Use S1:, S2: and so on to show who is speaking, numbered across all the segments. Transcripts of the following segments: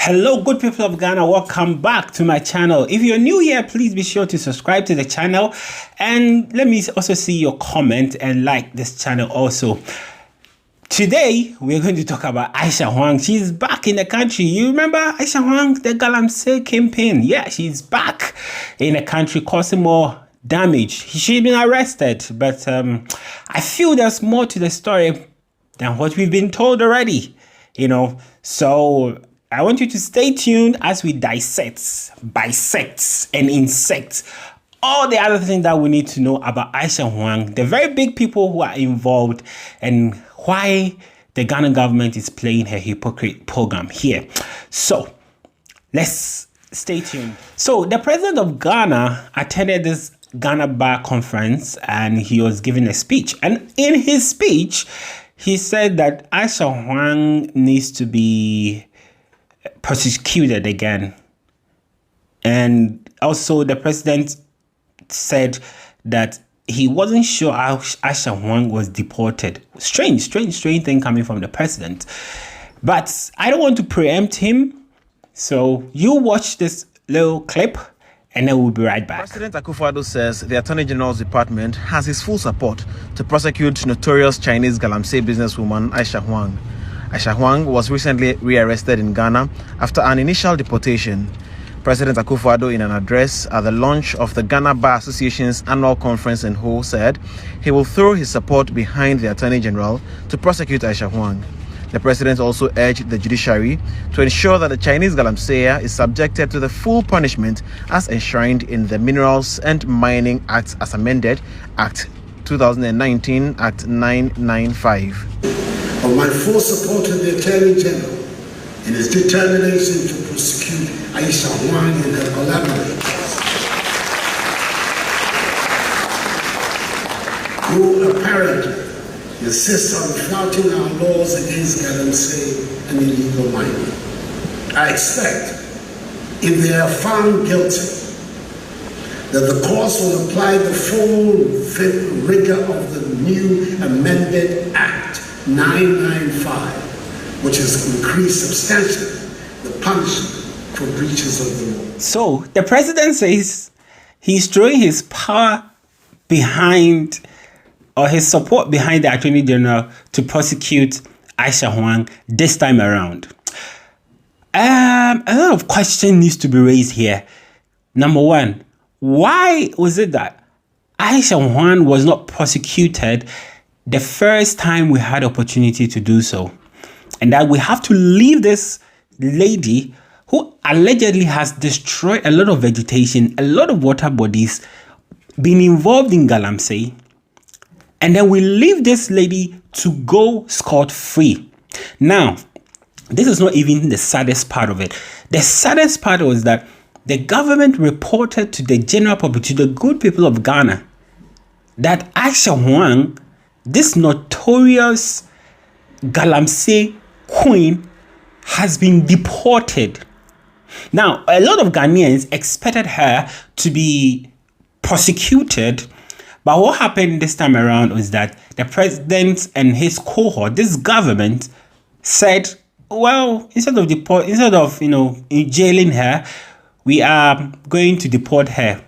S1: Hello, good people of Ghana. Welcome back to my channel. If you're new here, please be sure to subscribe to the channel. And let me also see your comment and like this channel also. Today, we're going to talk about Aisha Huang. She's back in the country. You remember Aisha Huang, the Galamsey campaign? Yeah, she's back in the country causing more damage. She's been arrested, but I feel there's more to the story than what we've been told already, So I want you to stay tuned as we dissect, bisect, and insect all the other things that we need to know about Aisha Huang, the very big people who are involved, and why the Ghana government is playing her hypocrite program here. So let's stay tuned. So the president of Ghana attended this Ghana Bar conference and he was giving a speech. And in his speech, he said that Aisha Huang needs to be prosecuted again. And also the president said that he wasn't sure how Aisha Huang was deported. Strange thing coming from the president. But I don't want to preempt him. So you watch this little clip and then we'll be right back.
S2: President Akufo-Addo says the Attorney General's department has his full support to prosecute notorious Chinese Galamsey businesswoman Aisha Huang. Aisha Huang was recently rearrested in Ghana after an initial deportation. President Akufo-Addo, in an address at the launch of the Ghana Bar Association's annual conference in Ho, said he will throw his support behind the Attorney General to prosecute Aisha Huang. The president also urged the judiciary to ensure that the Chinese Galamsey is subjected to the full punishment as enshrined in the Minerals and Mining Act as amended, Act 2019, Act 995.
S3: Of my full support to the Attorney General in his determination to prosecute Aisha Huang and her collaborators, who apparently insist on flouting our laws against Galamsey and illegal mining. I expect, if they are found guilty, that the courts will apply the full rigor of the new amended Act 995, which has increased substantially the punishment for breaches of the law.
S1: So the president says he's throwing his power behind, or his support behind, the Attorney General to prosecute Aisha Huang this time around. A lot of questions needs to be raised here. Number one, why was it that Aisha Huang was not prosecuted the first time we had opportunity to do so? And that we have to leave this lady who allegedly has destroyed a lot of vegetation, a lot of water bodies, been involved in Galamsey, and then we leave this lady to go scot-free. Now, this is not even the saddest part of it. The saddest part was that the government reported to the general public, to the good people of Ghana, that Aisha Huang, this notorious Galamsey queen, has been deported. Now, a lot of Ghanaians expected her to be prosecuted, but what happened this time around was that the president and his cohort, this government, said, well, instead of jailing her, we are going to deport her.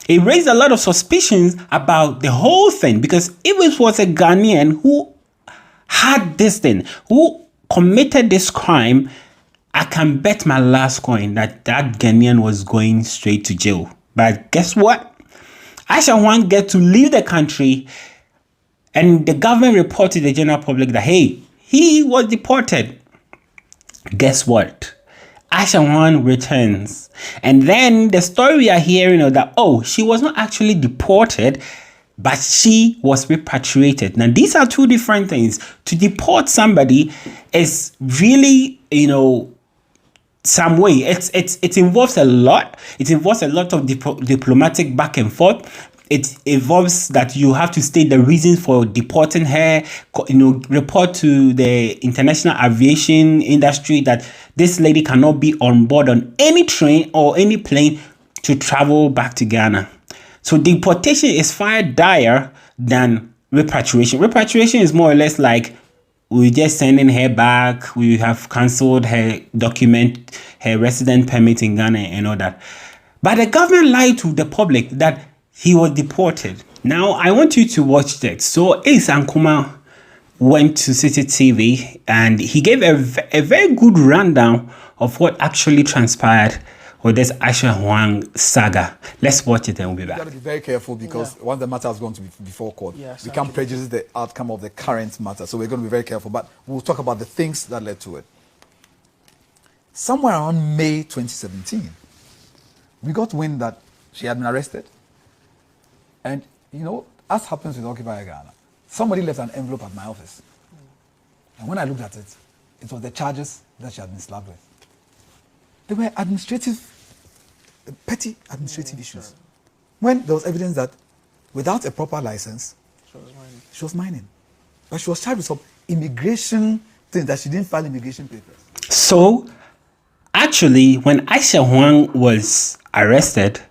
S1: It raised a lot of suspicions about the whole thing, because if it was a Ghanaian who had this thing, who committed this crime, I can bet my last coin that that Ghanaian was going straight to jail. But guess what? Aisha Huang get to leave the country, and the government reported to the general public that, hey, he was deported. Guess what? Aisha Huang returns. And then the story we are hearing is that, oh, she was not actually deported, but she was repatriated. Now, these are two different things. To deport somebody is really, some way. It involves a lot. It involves a lot of diplomatic back and forth. It involves that you have to state the reasons for deporting her, report to the international aviation industry that this lady cannot be on board on any train or any plane to travel back to Ghana. So deportation is far dire than repatriation. Repatriation is more or less like we're just sending her back. We have cancelled her document, her resident permit in Ghana and all that. But the government lied to the public that he was deported. Now, I want you to watch that. So, Ace Nkuma went to City TV and he gave a very good rundown of what actually transpired with this Aisha Huang saga. Let's watch it and we'll be back.
S4: You got to be very careful because once the matter is going to be before court, we can't prejudice the outcome of the current matter. So we're going to be very careful. But we'll talk about the things that led to it. Somewhere around May 2017, we got wind that she had been arrested. And, you know, as happens with Occupy Ghana, somebody left an envelope at my office. And when I looked at it, it was the charges that she had been slapped with. They were petty administrative issues. When there was evidence that without a proper license, she was mining. But she was charged with some immigration things that she didn't file immigration papers.
S1: So, actually, when Aisha Huang was arrested,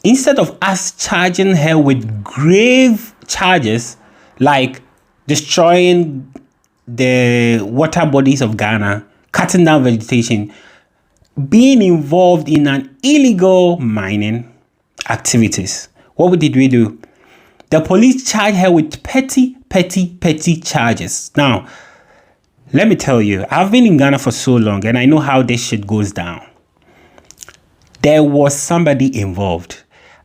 S1: instead of us charging her with grave charges like destroying the water bodies of Ghana, cutting down vegetation, being involved in an illegal mining activities, what did we do? The police charged her with petty charges. Now, let me tell you, I've been in Ghana for so long and I know how this shit goes down. There was somebody involved.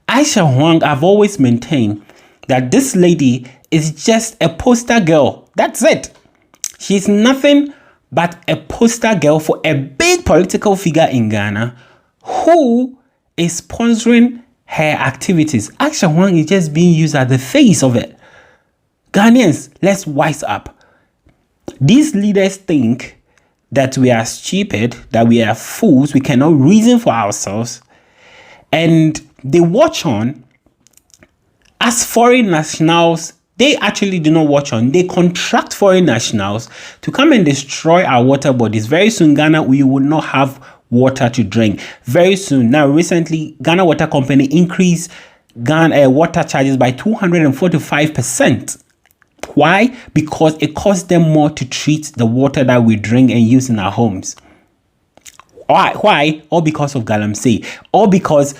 S1: Aisha Huang, I've always maintained that this lady is just a poster girl. That's it. She's nothing but a poster girl for a big political figure in Ghana who is sponsoring her activities. Aisha Huang is just being used as the face of it. Ghanaians, let's wise up. These leaders think that we are stupid, that we are fools, we cannot reason for ourselves, and they watch on. As foreign nationals, they actually do not watch on. They contract foreign nationals to come and destroy our water bodies. Very soon, Ghana, we will not have water to drink. Very soon. Now, recently, Ghana Water Company increased Ghana water charges by 245%. Why? Because it costs them more to treat the water that we drink and use in our homes. Why? All because of Galamsey. All because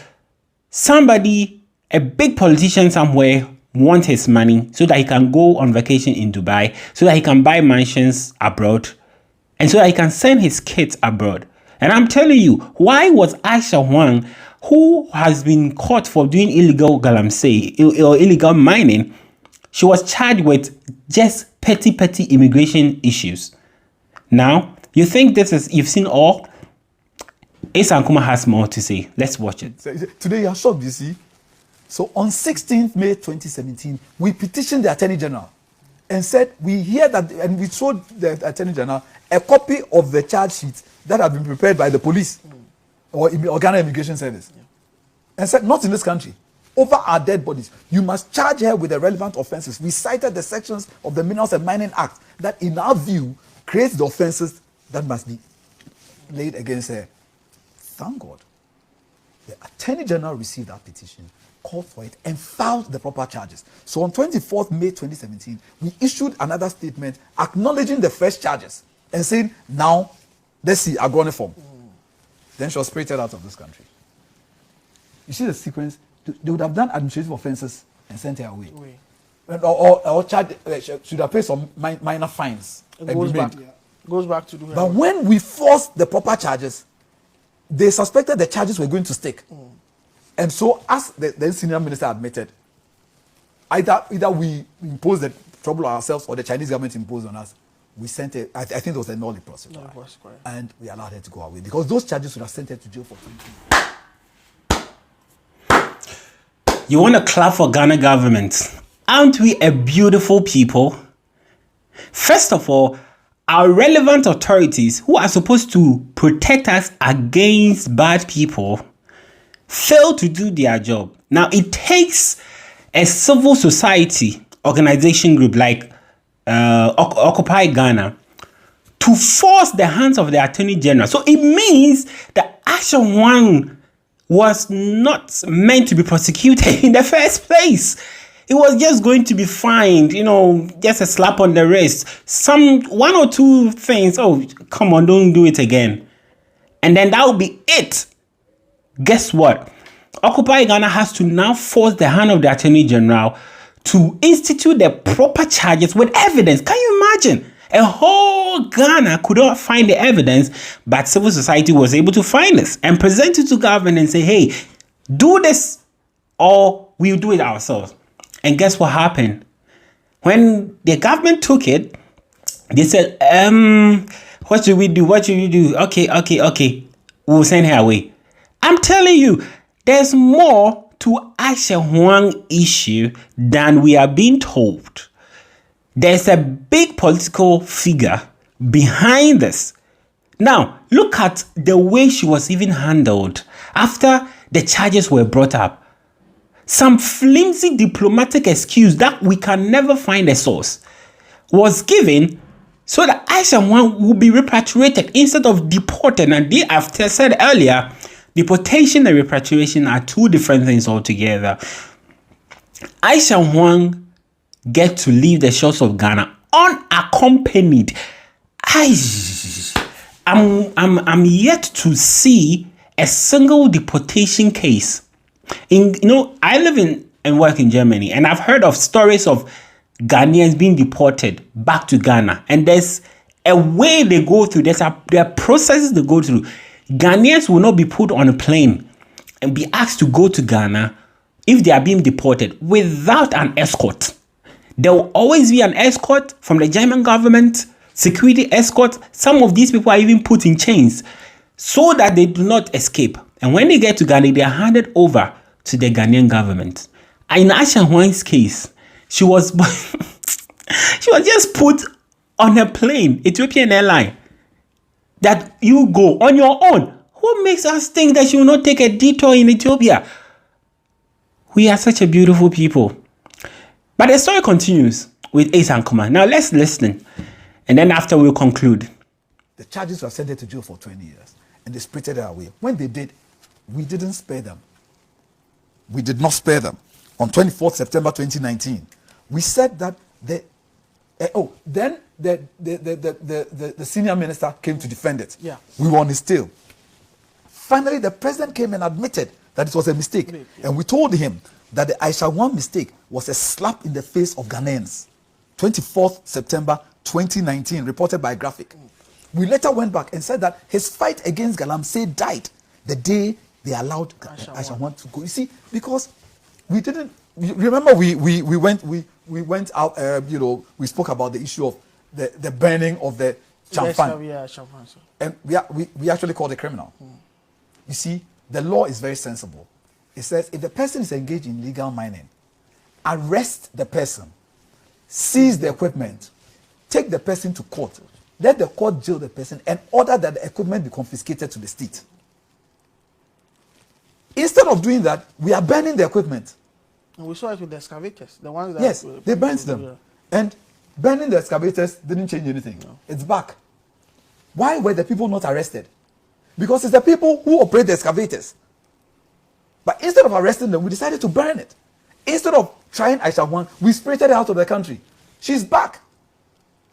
S1: somebody, a big politician somewhere, wants his money so that he can go on vacation in Dubai, so that he can buy mansions abroad, and so that he can send his kids abroad. And I'm telling you, why was Aisha Huang, who has been caught for doing illegal Galamsey or illegal mining, she was charged with just petty immigration issues. Now, you think this is, you've seen all? Aisha Nkuma has more to say. Let's watch it.
S4: Today you are shocked, you see. So on 16th May 2017, we petitioned the Attorney General and said we hear that, and we showed the Attorney General a copy of the charge sheet that had been prepared by the police or Ghana Immigration Service, and said, not in this country. Over our dead bodies, you must charge her with the relevant offenses. We cited the sections of the Minerals and Mining Act that, in our view, creates the offenses that must be laid against her. Thank God, the Attorney General received that petition, called for it, and filed the proper charges. So on 24th May 2017, we issued another statement acknowledging the first charges and saying, now, let's see, agony form. Then she was spirited out of this country. You see the sequence? They would have done administrative offenses and sent her away. Or charged, should have paid some minor fines.
S5: It goes back to do her.
S4: But when we forced the proper charges, they suspected the charges were going to stick. And so, as the senior minister admitted, either we imposed the trouble on ourselves or the Chinese government imposed on us. We sent it, I think it was a null process. And we allowed her to go away because those charges would have sent her to jail for 20 years.
S1: You want to clap for Ghana government? Aren't we a beautiful people? First of all, our relevant authorities who are supposed to protect us against bad people fail to do their job. Now, it takes a civil society organization group like Occupy Ghana to force the hands of the Attorney General. So it means that Aisha Huang was not meant to be prosecuted in the first place. It was just going to be fined, just a slap on the wrist. One or two things, oh, come on, don't do it again. And then that will be it. Guess what? Occupy Ghana has to now force the hand of the Attorney General to institute the proper charges with evidence. Can you imagine? A whole Ghana could not find the evidence, but civil society was able to find this and present it to government and say, hey, do this or we'll do it ourselves. And guess what happened? When the government took it, they said, what should we do? What should we do? Okay. We'll send her away. I'm telling you, there's more to Aisha Huang issue than we are being told. There's a big political figure behind this. Now, look at the way she was even handled after the charges were brought up. Some flimsy diplomatic excuse that we can never find a source was given so that Aisha Huang will be repatriated instead of deported. And I've said earlier, deportation and repatriation are two different things altogether. Aisha Huang get to leave the shores of Ghana unaccompanied. I'm yet to see a single deportation case. I live and work in Germany, and I've heard of stories of Ghanaians being deported back to Ghana. And there's a way they go through. There are processes they go through. Ghanaians will not be put on a plane and be asked to go to Ghana if they are being deported without an escort. There will always be an escort from the German government, security escort. Some of these people are even put in chains so that they do not escape. And when they get to Ghana, they are handed over to the Ghanaian government. In Aisha Huang's case, she was just put on a plane, Ethiopian airline, that you go on your own. Who makes us think that she will not take a detour in Ethiopia? We are such a beautiful people. But the story continues with Aisha Huang. Now let's listen. And then after we'll conclude.
S4: The charges were sent to jail for 20 years. And they spirited her away. When they did, we didn't spare them. We did not spare them. On 24th September 2019, we said that then the senior minister came to defend it.
S5: Yeah.
S4: We were on his tail. Finally, the president came and admitted that it was a mistake. Yeah. And we told him that the Aisha Huang mistake was a slap in the face of Ghanaians. 24th September 2019, reported by Graphic. We later went back and said that his fight against Galamsey died the day they allowed Aisha Huang to go. You see, because we didn't. Remember, we went out. We spoke about the issue of the burning of the champagne. And we actually called the criminal. You see, the law is very sensible. It says if the person is engaged in illegal mining, arrest the person, seize the equipment, take the person to court, let the court jail the person, and order that the equipment be confiscated to the state. Instead of doing that, we are burning the equipment.
S5: And we saw it with the excavators, the ones that...
S4: Yes, they burnt them. And burning the excavators didn't change anything. No. It's back. Why were the people not arrested? Because it's the people who operate the excavators. But instead of arresting them, we decided to burn it. Instead of trying Aisha Huang, we spirited her out of the country. She's back.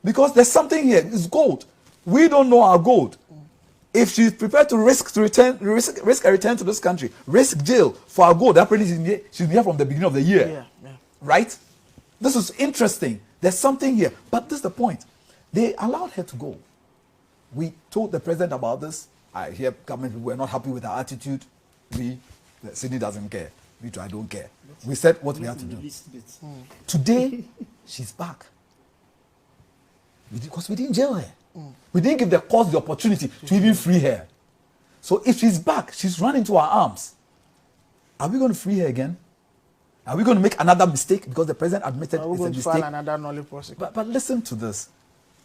S4: Because there's something here. It's gold. We don't know our gold. If she's prepared to risk a return to this country, risk jail for our gold, that pretty she's here from the beginning of the year. Yeah. Right? This is interesting. There's something here. But this is the point. They allowed her to go. We told the president about this. I hear government people were not happy with our attitude. Sydney doesn't care. I don't care. We said what we had to do. Today, she's back. Because we didn't jail her. We didn't give the court the opportunity to even free her. So if she's back, she's run into our arms. Are we going to free her again? Are we going to make another mistake because the president admitted it's a mistake?
S5: File another null prosecution.
S4: But listen to this.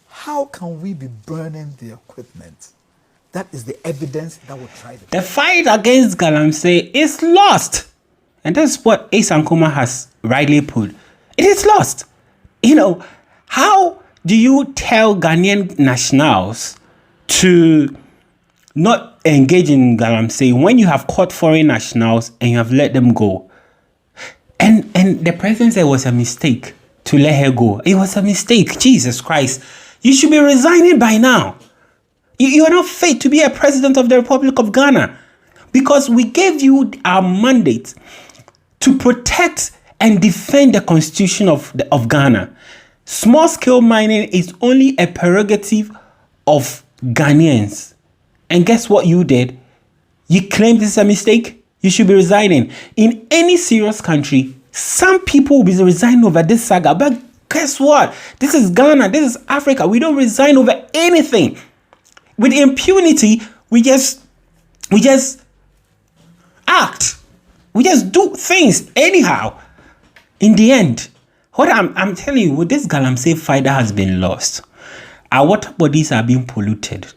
S4: How can we be burning the equipment? That is the evidence that will try
S1: the fight against Galamsey is lost. And that's what Aisha Huang has rightly put. It is lost. How do you tell Ghanaian nationals to not engage in Galamsey when you have caught foreign nationals and you have let them go? And the president said it was a mistake to let her go. It was a mistake. Jesus Christ. You should be resigning by now. You are not fit to be a president of the Republic of Ghana, because we gave you our mandate to protect and defend the constitution of Ghana. Small-scale mining is only a prerogative of Ghanaians. And guess what you did? You claimed this is a mistake. You should be resigning. In any serious country, some people will be resigning over this saga. But guess what? This is Ghana. This is Africa. We don't resign over anything. With impunity, we just act. We just do things anyhow. In the end, what I'm telling you, with this Galamsey fight that has been lost, our water bodies are being polluted.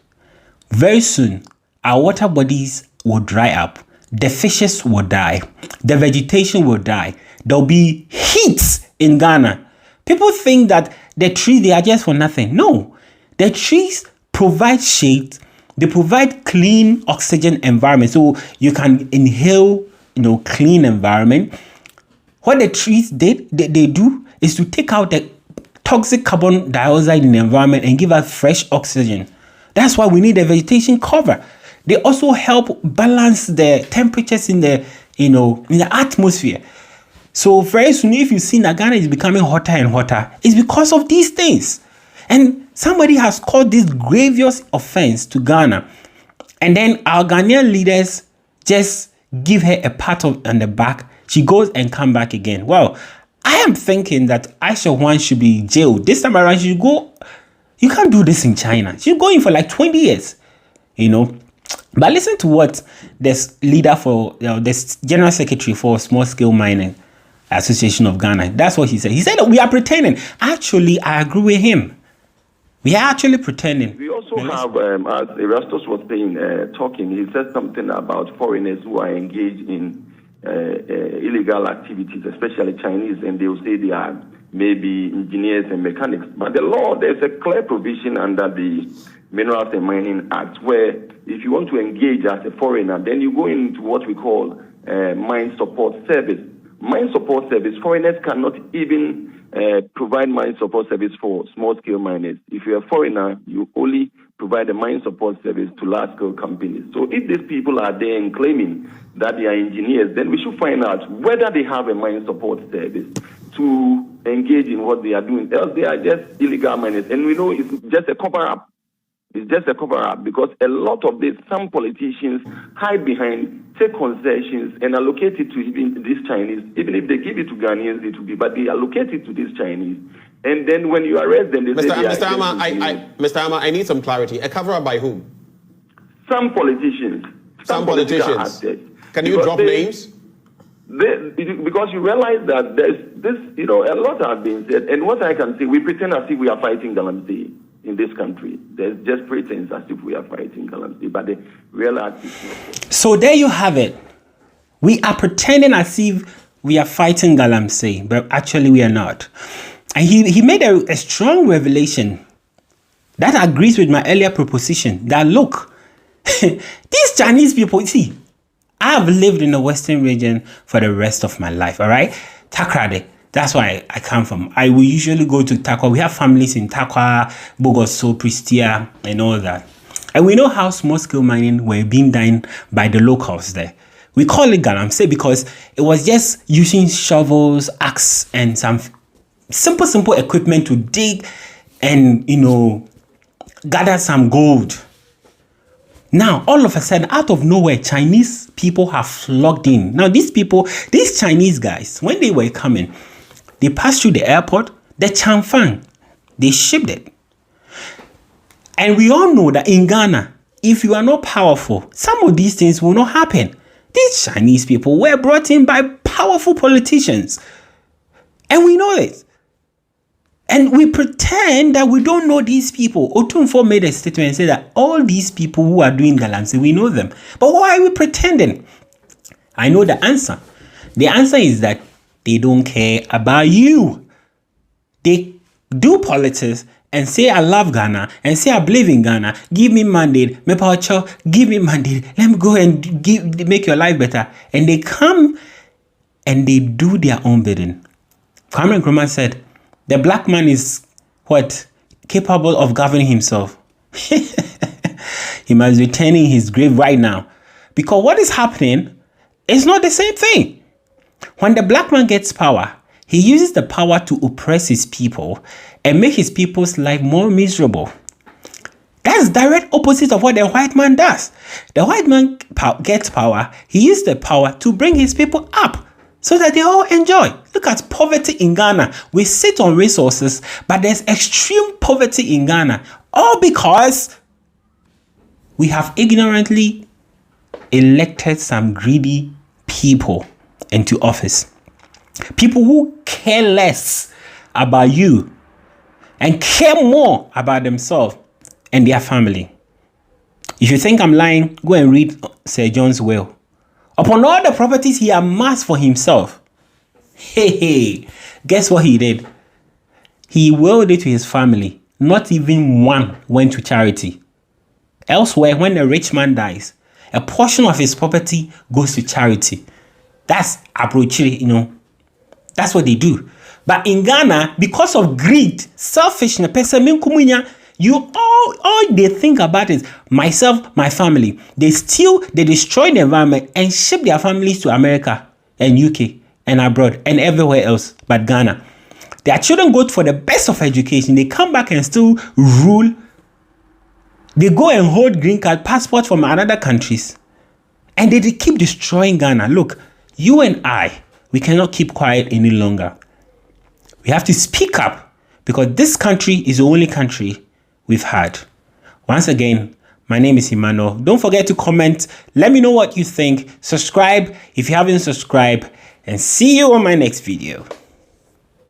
S1: Very soon, our water bodies will dry up. The fishes will die. The vegetation will die. There'll be heat in Ghana. People think that the trees, they are just for nothing. No, the trees provide shade. They provide clean oxygen environment, so you can inhale, clean environment. What the trees they do is to take out the toxic carbon dioxide in the environment and give us fresh oxygen. That's why we need a vegetation cover. They also help balance the temperatures in the in the atmosphere. So very soon, if you see that Ghana is becoming hotter and hotter, it's because of these things. And somebody has called this grievous offense to Ghana, and then our Ghanaian leaders just give her a pat on the back. She goes and come back again. Well, I am thinking that Aisha Huang should be jailed. This time around, she should go. You can't do this in China. She's going for like 20 years, But listen to what this leader for, this general secretary for Small Scale Mining Association of Ghana, that's what he said. He said that we are pretending. Actually, I agree with him. We are actually pretending.
S6: We also have, as Erastus was saying, talking, he said something about foreigners who are engaged in illegal activities, especially Chinese, and they will say they are maybe engineers and mechanics. But the law, there's a clear provision under the Minerals and Mining Act where if you want to engage as a foreigner, then you go into what we call mine support service. Mine support service, foreigners cannot even provide mine support service for small-scale miners. If you're a foreigner, you only provide a mine support service to large-scale companies. So if these people are there and claiming that they are engineers, then we should find out whether they have a mine support service to engage in what they are doing. Else they are just illegal miners. And we know it's just a cover-up. It's just a cover-up because a lot of this, some politicians hide behind, take concessions and allocate it to even these Chinese. Even if they give it to Ghanaians, it will be, but they allocate it to these Chinese. And then when you arrest them, they say
S2: Mr. Amma, I need some clarity. A cover-up by whom?
S6: Some politicians.
S2: Some politicians. Can you drop names?
S6: Because you realize that there's this, a lot has been said. And what I can say, we pretend as if we are fighting Galamsey in this country. There's just pretense as if we are fighting Galamsey, but the reality is not.
S1: So there you have it. We are pretending as if we are fighting Galamsey, but actually we are not. And he made a strong revelation that agrees with my earlier proposition that look, these Chinese people, see, I have lived in the Western region for the rest of my life, all right? Takrade. That's why I come from. I will usually go to Takwa. We have families in Takwa, Bogoso, Pristia, and all that. And we know how small-scale mining were being done by the locals there. We call it Galamsey because it was just using shovels, axe, and some simple equipment to dig and, gather some gold. Now, all of a sudden, out of nowhere, Chinese people have flocked in. Now, these Chinese guys, when they were coming, they passed through the airport, the Chanfang, they shipped it. And we all know that in Ghana, if you are not powerful, some of these things will not happen. These Chinese people were brought in by powerful politicians. And we know it. And we pretend that we don't know these people. Otunfo made a statement and said that all these people who are doing Galamsey, we know them. But why are we pretending? I know the answer. The answer is that they don't care about you. They do politics and say, I love Ghana, and say, I believe in Ghana. Give me mandate. Give me mandate. Let me go and make your life better. And they come and they do their own bidding. Kwame Nkrumah said, the black man is what? Capable of governing himself. he must be turning his grave right now. Because what is happening is not the same thing. When the black man gets power, he uses the power to oppress his people and make his people's life more miserable. That's direct opposite of what the white man does. The white man gets power. He uses the power to bring his people up so that they all enjoy. Look at poverty in Ghana. We sit on resources, but there's extreme poverty in Ghana. All because we have ignorantly elected some greedy people into office. People who care less about you and care more about themselves and their family. If you think I'm lying, go and read Sir John's will. Upon all the properties he amassed for himself, guess what he did? He willed it to his family. Not even one went to charity. Elsewhere, when a rich man dies, a portion of his property goes to charity. That's abrochiri, That's what they do. But in Ghana, because of greed, selfishness, all they think about is myself, my family. They destroy the environment and ship their families to America and UK and abroad and everywhere else but Ghana. Their children go for the best of education. They come back and still rule. They go and hold green card passports from other countries. And they keep destroying Ghana. Look, you and I, we cannot keep quiet any longer. We have to speak up because this country is the only country we've had. Once again, my name is Emmanuel. Don't forget to comment. Let me know what you think. Subscribe if you haven't subscribed. And see you on my next video.